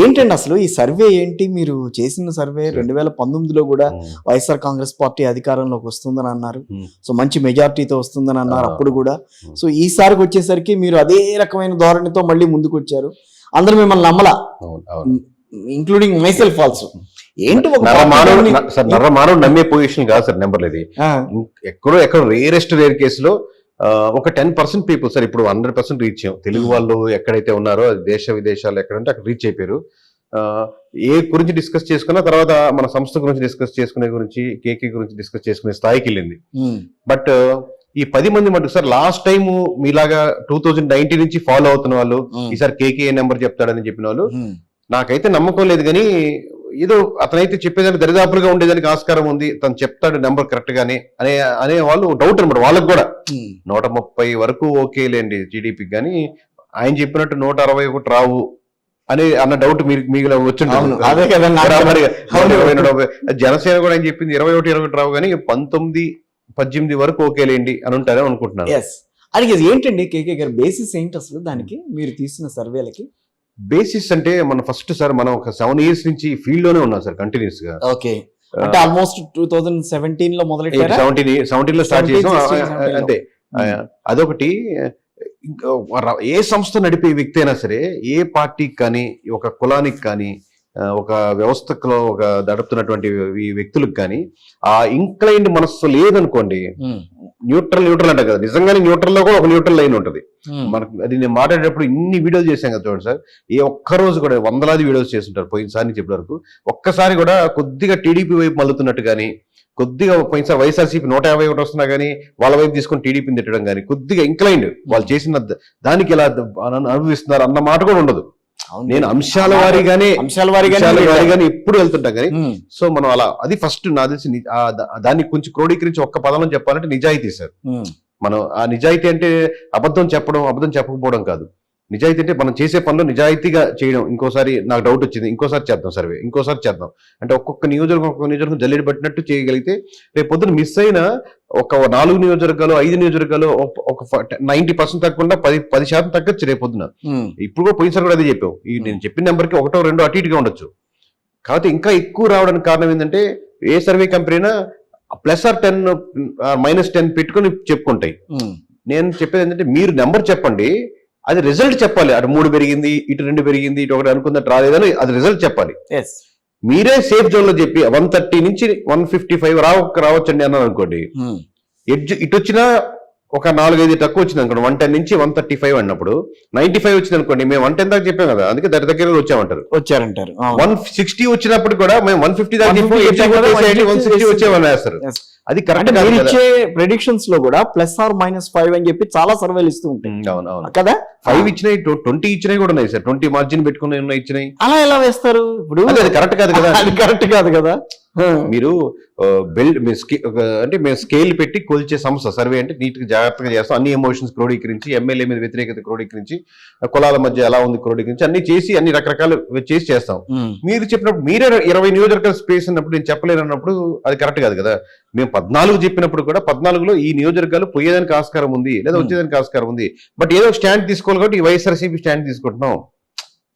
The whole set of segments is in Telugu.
ఏంటండి అసలు ఈ సర్వే ఏంటి? మీరు చేసిన సర్వే 2019లో కూడా వైఎస్ఆర్ కాంగ్రెస్ పార్టీ అధికారంలోకి వస్తుందని అన్నారు. సో మంచి మెజారిటీతో వస్తుందని అన్నారు అప్పుడు కూడా. సో ఈసారికి వచ్చేసరికి మీరు అదే రకమైన ధోరణితో మళ్ళీ ముందుకు వచ్చారు. అందరూ మిమ్మల్ని నమ్మలా, ఇంక్లూడింగ్ మైసెల్ఫ్ ఆల్సో. ఏంటి మానవుడు నమ్మే పొజిషన్ కాదు సార్ నెంబర్లు. ఇది ఎక్కడో రేర్ కేసులో ఒక 10% పీపుల్ సార్. ఇప్పుడు 100% రీచ్ అయ్యాం. తెలుగు వాళ్ళు ఎక్కడైతే ఉన్నారో దేశ విదేశాలు ఎక్కడంటే అక్కడ రీచ్ అయిపోయారు. ఏ గురించి డిస్కస్ చేసుకున్నా తర్వాత మన సంస్థ గురించి డిస్కస్ చేసుకునే గురించి, కేకే గురించి డిస్కస్ చేసుకునే స్థాయికి వెళ్ళింది. బట్ ఈ 10 మంది మటుకు సార్ లాస్ట్ టైం మీలాగా 2019 నుంచి ఫాలో అవుతున్న వాళ్ళు ఈసారి కేకే నెంబర్ చెప్తాడని చెప్పిన వాళ్ళు నాకైతే నమ్మకం లేదు. కానీ ఏదో అతనైతే చెప్పేదానికి దరిదాపులుగా ఉండేదానికి ఆస్కారం ఉంది, తను చెప్తాడు నెంబర్ కరెక్ట్ గానే అనే వాళ్ళు డౌట్ అనమాట. వాళ్ళకు కూడా 130 వరకు ఓకేలేండి టీడీపీకి, కానీ ఆయన చెప్పినట్టు 161 రావు అన్న డౌట్ మీకు వచ్చింటుంది. జనసేన కూడా ఆయన చెప్పింది 21 రావు, కానీ 19, 18 వరకు ఓకేలేండి అని ఉంటారని అనుకుంటున్నాను. అది ఏంటండి కేకే గారు బేసిస్ ఏంటి అసలు దానికి మీరు తీసిన సర్వేలకి? బేసిస్ అంటే మన ఫస్ట్ సార్ మనం ఒక 7 years నుంచి ఫీల్డ్ లోనే ఉన్నాం సార్ కంటిన్యూస్ గా. ఓకే, అంటే ఆల్మోస్ట్ 2017 లో మొదలెట్టారా? 17 లో స్టార్ట్ చేసాం. అంటే అదొకటి. ఏ సంస్థ నడిపే వ్యక్తి అయినా సరే, ఏ పార్టీకి కానీ, ఒక కులానికి కానీ, ఒక వ్యవస్థలో ఒక నడుపుతున్నటువంటి ఈ వ్యక్తులకు కానీ ఆ ఇంక్లైన్డ్ మనస్సు లేదనుకోండి, న్యూట్రల్ అంట కదా, నిజంగానే న్యూట్రల్ లో కూడా ఒక న్యూట్రల్ లైన్ ఉంటుంది మనకు. అది నేను మాట్లాడేటప్పుడు ఇన్ని వీడియోలు చేశాం కదా చూడండి సార్. ఏ ఒక్క రోజు కూడా వందలాది వీడియోస్ చేస్తుంటారు పోయినసారి నుంచి ఇప్పటి వరకు. ఒక్కసారి కూడా కొద్దిగా టీడీపీ వైపు మల్లుతున్నట్టు కానీ, కొద్దిగా పోయినసారి వైఎస్ఆర్సీపీ 151 వస్తున్నా కానీ వాళ్ళ వైపు తీసుకొని టీడీపీని తిట్టడం కానీ, కొద్దిగా ఇంక్లైన్డ్ వాళ్ళు చేసిన దానికి ఎలా అనుభవిస్తున్నారు అన్న మాట కూడా ఉండదు. నేను అంశాల వారీగానే ఎప్పుడు వెళ్తుంటాం కానీ. సో మనం అలా, అది ఫస్ట్ నా తెలిసి దాన్ని కొంచెం క్రోడీకరించి ఒక్క పదంలో చెప్పాలంటే నిజాయితీ సార్. మనం ఆ నిజాయితీ అంటే అబద్ధం చెప్పకపోవడం కాదు. నిజాయితీ అంటే మనం చేసే పనులు నిజాయితీగా చేయడం. ఇంకోసారి నాకు డౌట్ వచ్చింది, ఇంకోసారి చేద్దాం సర్వే, ఇంకోసారి చేద్దాం అంటే ఒక్కొక్క నియోజకవర్గం జల్లెడ పట్టినట్టు చేయగలిగితే రేపు పొద్దున మిస్ అయిన ఒక 4 నియోజకవర్గాలు 5 నియోజకవర్గాలు ఒక 90% తగ్గకుండా 10% తగ్గచ్చు రేపు పొద్దున. ఇప్పుడు కూడా పోయినసారి కూడా అదే చెప్పావు. నేను చెప్పిన నెంబర్కి 1, 2 అటు ఇటుగా ఉండొచ్చు. కాబట్టి ఇంకా ఎక్కువ రావడానికి కారణం ఏంటంటే ఏ సర్వే కంపెనీ +10 -10 పెట్టుకుని చెప్పుకుంటాయి. నేను చెప్పేది ఏంటంటే మీరు నెంబర్ చెప్పండి, అది రిజల్ట్ చెప్పాలి. అటు 3 పెరిగింది, ఇటు 2 పెరిగింది, ఇటు 1 అనుకున్నట్టు రాలేదని అది రిజల్ట్ చెప్పాలి. మీరే సేఫ్ జోన్ లో చెప్పి 130 నుంచి 155 రావచ్చండి అన్నారు అనుకోండి, ఇటు వచ్చినా ఒక 4-5 తక్కువ వచ్చింది అనుకోండి, 110 నుంచి 135 అన్నప్పుడు 95 వచ్చింది అనుకోండి, మేము 110 దాకా చెప్పాం కదా, అందుకే దగ్గర వచ్చారంటారు. 160 వచ్చినప్పుడు కూడా మేము 150 దాకా 160 వచ్చేవని వేస్తారు. అది కరెక్ట్. ప్రెడిక్షన్స్ లో కూడా +or -5 అని చెప్పి చాలా సర్వేలు ఇస్తూ ఉంటాయి. అవును కదా, 5 ఇచ్చినాయి, 20 ఇచ్చినాయి కూడా ఉన్నాయి సార్. 20 మార్జిన్ పెట్టుకుని ఇచ్చినాయి. అలా ఎలా వేస్తారు? ఇప్పుడు అది కరెక్ట్ కాదు కదా. అది కరెక్ట్ కాదు కదా. మీరు అంటే మేము స్కేల్ పెట్టి కొలిచే సంస్థ సర్వే అంటే నీట్ గా జాగ్రత్తగా చేస్తాం. అన్ని ఎమోషన్స్ క్రోడీకరించి, ఎమ్మెల్యే మీద వ్యతిరేకత క్రోడీకరించి, కులాల మధ్య ఎలా ఉంది క్రోడీకరించి, అన్ని చేసి అన్ని రకరకాలు చేసి చేస్తాం. మీరు చెప్పినప్పుడు మీరే 20 నియోజకవర్గాల స్పేస్ అన్నప్పుడు నేను చెప్పలేను అన్నప్పుడు అది కరెక్ట్ కాదు కదా. మేము 14 చెప్పినప్పుడు కూడా 14లో ఈ నియోజకవర్గాలు పోయేదానికి ఆస్కారం ఉంది లేదా వచ్చేదానికి ఆస్కారం ఉంది, బట్ ఏదో స్టాండ్ తీసుకోవాలి కాబట్టి ఈ వైఎస్ఆర్సీపీ స్టాండ్ తీసుకుంటున్నాం.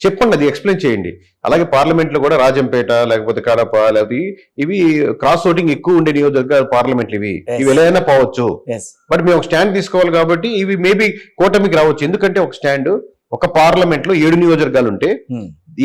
చెప్పండి, అది ఎక్స్ప్లెయిన్ చేయండి. అలాగే పార్లమెంట్ లో కూడా రాజంపేట లేకపోతే కడప లేకపోతే ఇవి క్రాస్ ఓటింగ్ ఎక్కువ ఉండే నియోజకవర్గాలు పార్లమెంట్లు ఇవి ఎలా అయినా పోవచ్చు. బట్ మేము ఒక స్టాండ్ తీసుకోవాలి కాబట్టి ఇవి మేబీ కూటమికి రావచ్చు. ఎందుకంటే ఒక స్టాండ్ ఒక పార్లమెంట్ లో 7 నియోజకవర్గాలు ఉంటే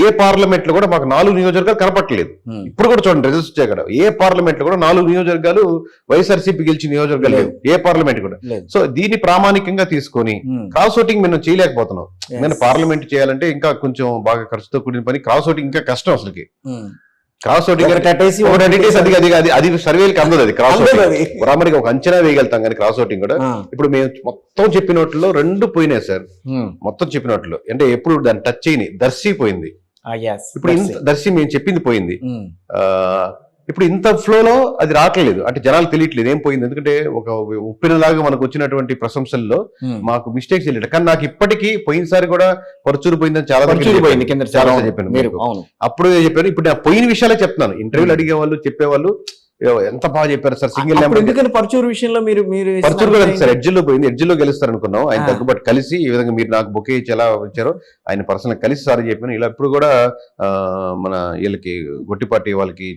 ఏ పార్లమెంట్ లో కూడా మాకు 4 నియోజకవర్గాలు కనపట్టలేదు. ఇప్పుడు కూడా చూడండి రిజల్ట్స్ వచ్చాయి కదా, ఏ పార్లమెంట్ లో కూడా 4 నియోజకవర్గాలు వైఎస్ఆర్సీపీ గెలిచిన నియోజకవర్గాలు లేవు, ఏ పార్లమెంట్ కూడా. సో దీన్ని ప్రామాణికంగా తీసుకొని క్రాస్ ఓటింగ్ మేము చేయలేకపోతున్నాం. నేను పార్లమెంట్ చేయాలంటే ఇంకా కొంచెం బాగా ఖర్చుతో కూడిన పని. క్రాస్ ఓటింగ్ ఇంకా కష్టం అసలుకి. క్రాస్ ఓటింగ్ అది సర్వేలకి అందదు. అది క్రాస్ ఓటింగ్ బరాబరికి ఒక అంచనా వేయగలుగుతాం కానీ క్రాస్ ఓటింగ్ కూడా. ఇప్పుడు మేము మొత్తం చెప్పినట్లో 2 పోయినాయి సార్. మొత్తం చెప్పినట్లు అంటే ఎప్పుడు దాన్ని టచ్ చేయని దర్శి పోయింది. ఇప్పుడు దర్శి మేము చెప్పింది పోయింది. ఇప్పుడు ఇంత ఫ్లోలో అది రావట్లేదు అంటే జనాలు తెలియట్లేదు ఏం పోయింది. ఎందుకంటే ఒక ఉప్పినలాగా మనకు వచ్చినటువంటి ప్రశంసల్లో మాకు మిస్టేక్స్ తెలియదు. కానీ నాకు ఇప్పటికీ పోయినసారి కూడా పరుచూరు పోయిందని చాలా చెప్పాను. అప్పుడు చెప్పాను. ఇప్పుడు నేను పోయిన విషయాలే చెప్తున్నాను. ఇంటర్వ్యూలు అడిగే వాళ్ళు చెప్పేవాళ్ళు ఎంత బాగా చెప్పారు సార్, సింగిల్ అప్పుడు నెంబర్ ఎందుకని పర్చూరు విషయంలో మీరు మీరు పర్చూరు కూడా సార్, ఎడ్జిల్లో పోయింది, ఎడ్జిల్లో గెలుస్తారు అనుకున్నాం. ఆయన తగ్గుబాటు కలిసి ఈ విధంగా మీరు నాకు బొకే ఇచ్చి ఎలా వచ్చారో ఆయన పర్సనల్ కలిసి సారీ చెప్పాను. ఇలా ఇప్పుడు కూడా మన వీళ్ళకి గొట్టిపాటి వాళ్ళకి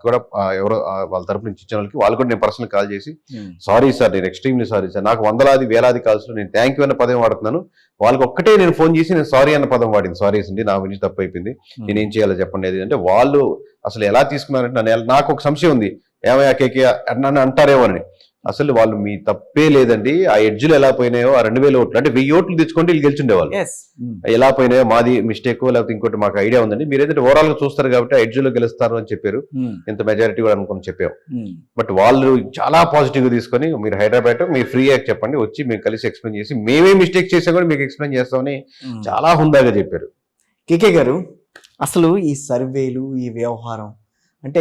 కూడా ఎవరో వాళ్ళ తరపు నుంచి ఇచ్చిన వాళ్ళు కూడా నేను పర్సనల్ కాల్ చేసి సారీ సార్, నేను ఎక్స్ట్రీమ్లీ సారీ సార్, నాకు వందలాది వేలాది కాల్స్ లో నేను థ్యాంక్ యూ అన్న పదం వాడుతున్నాను, వాళ్ళకి ఒక్కటే నేను ఫోన్ చేసి నేను సారీ అన్న పదం వాడింది, సారీ అండి నా గురించి తప్పు అయిపోయింది, నేనేం చేయాలో చెప్పండి అది అంటే వాళ్ళు అసలు ఎలా తీసుకున్నారంటే నాకు ఒక సంశయం ఉంది, ఏమయ్యా కేకే నన్ను అంటారేమోనని. అసలు వాళ్ళు మీ తప్పే లేదండి, ఆ ఎడ్జ్లు ఎలా పోయినాయో ఆ 2000 ఓట్లు అంటే 1000 ఓట్లు తెచ్చుకుంటే వీళ్ళు గెలిచుండేవాళ్ళు, ఎలా పోయినాయో మాది మిస్టేక్ లేకపోతే ఇంకోటి మాకు ఐడియా ఉందండి, మీరు ఏదైతే ఓవరాల్ గా చూస్తారు కాబట్టి ఆ ఎడ్జ్లో గెలుస్తారు అని చెప్పారు, ఇంత మెజారిటీ కూడా అనుకుని చెప్పాం. బట్ వాళ్ళు చాలా పాజిటివ్ గా తీసుకొని మీరు హైదరాబాద్ మీరు ఫ్రీ యాక్ట్ చెప్పండి, వచ్చి మేము కలిసి ఎక్స్ప్లెయిన్ చేసి మేమే మిస్టేక్ చేసా కూడా మీకు ఎక్స్ప్లెయిన్ చేస్తామని చాలా హుందాగా చెప్పారు. కేకే గారు, అసలు ఈ సర్వేలు ఈ వ్యవహారం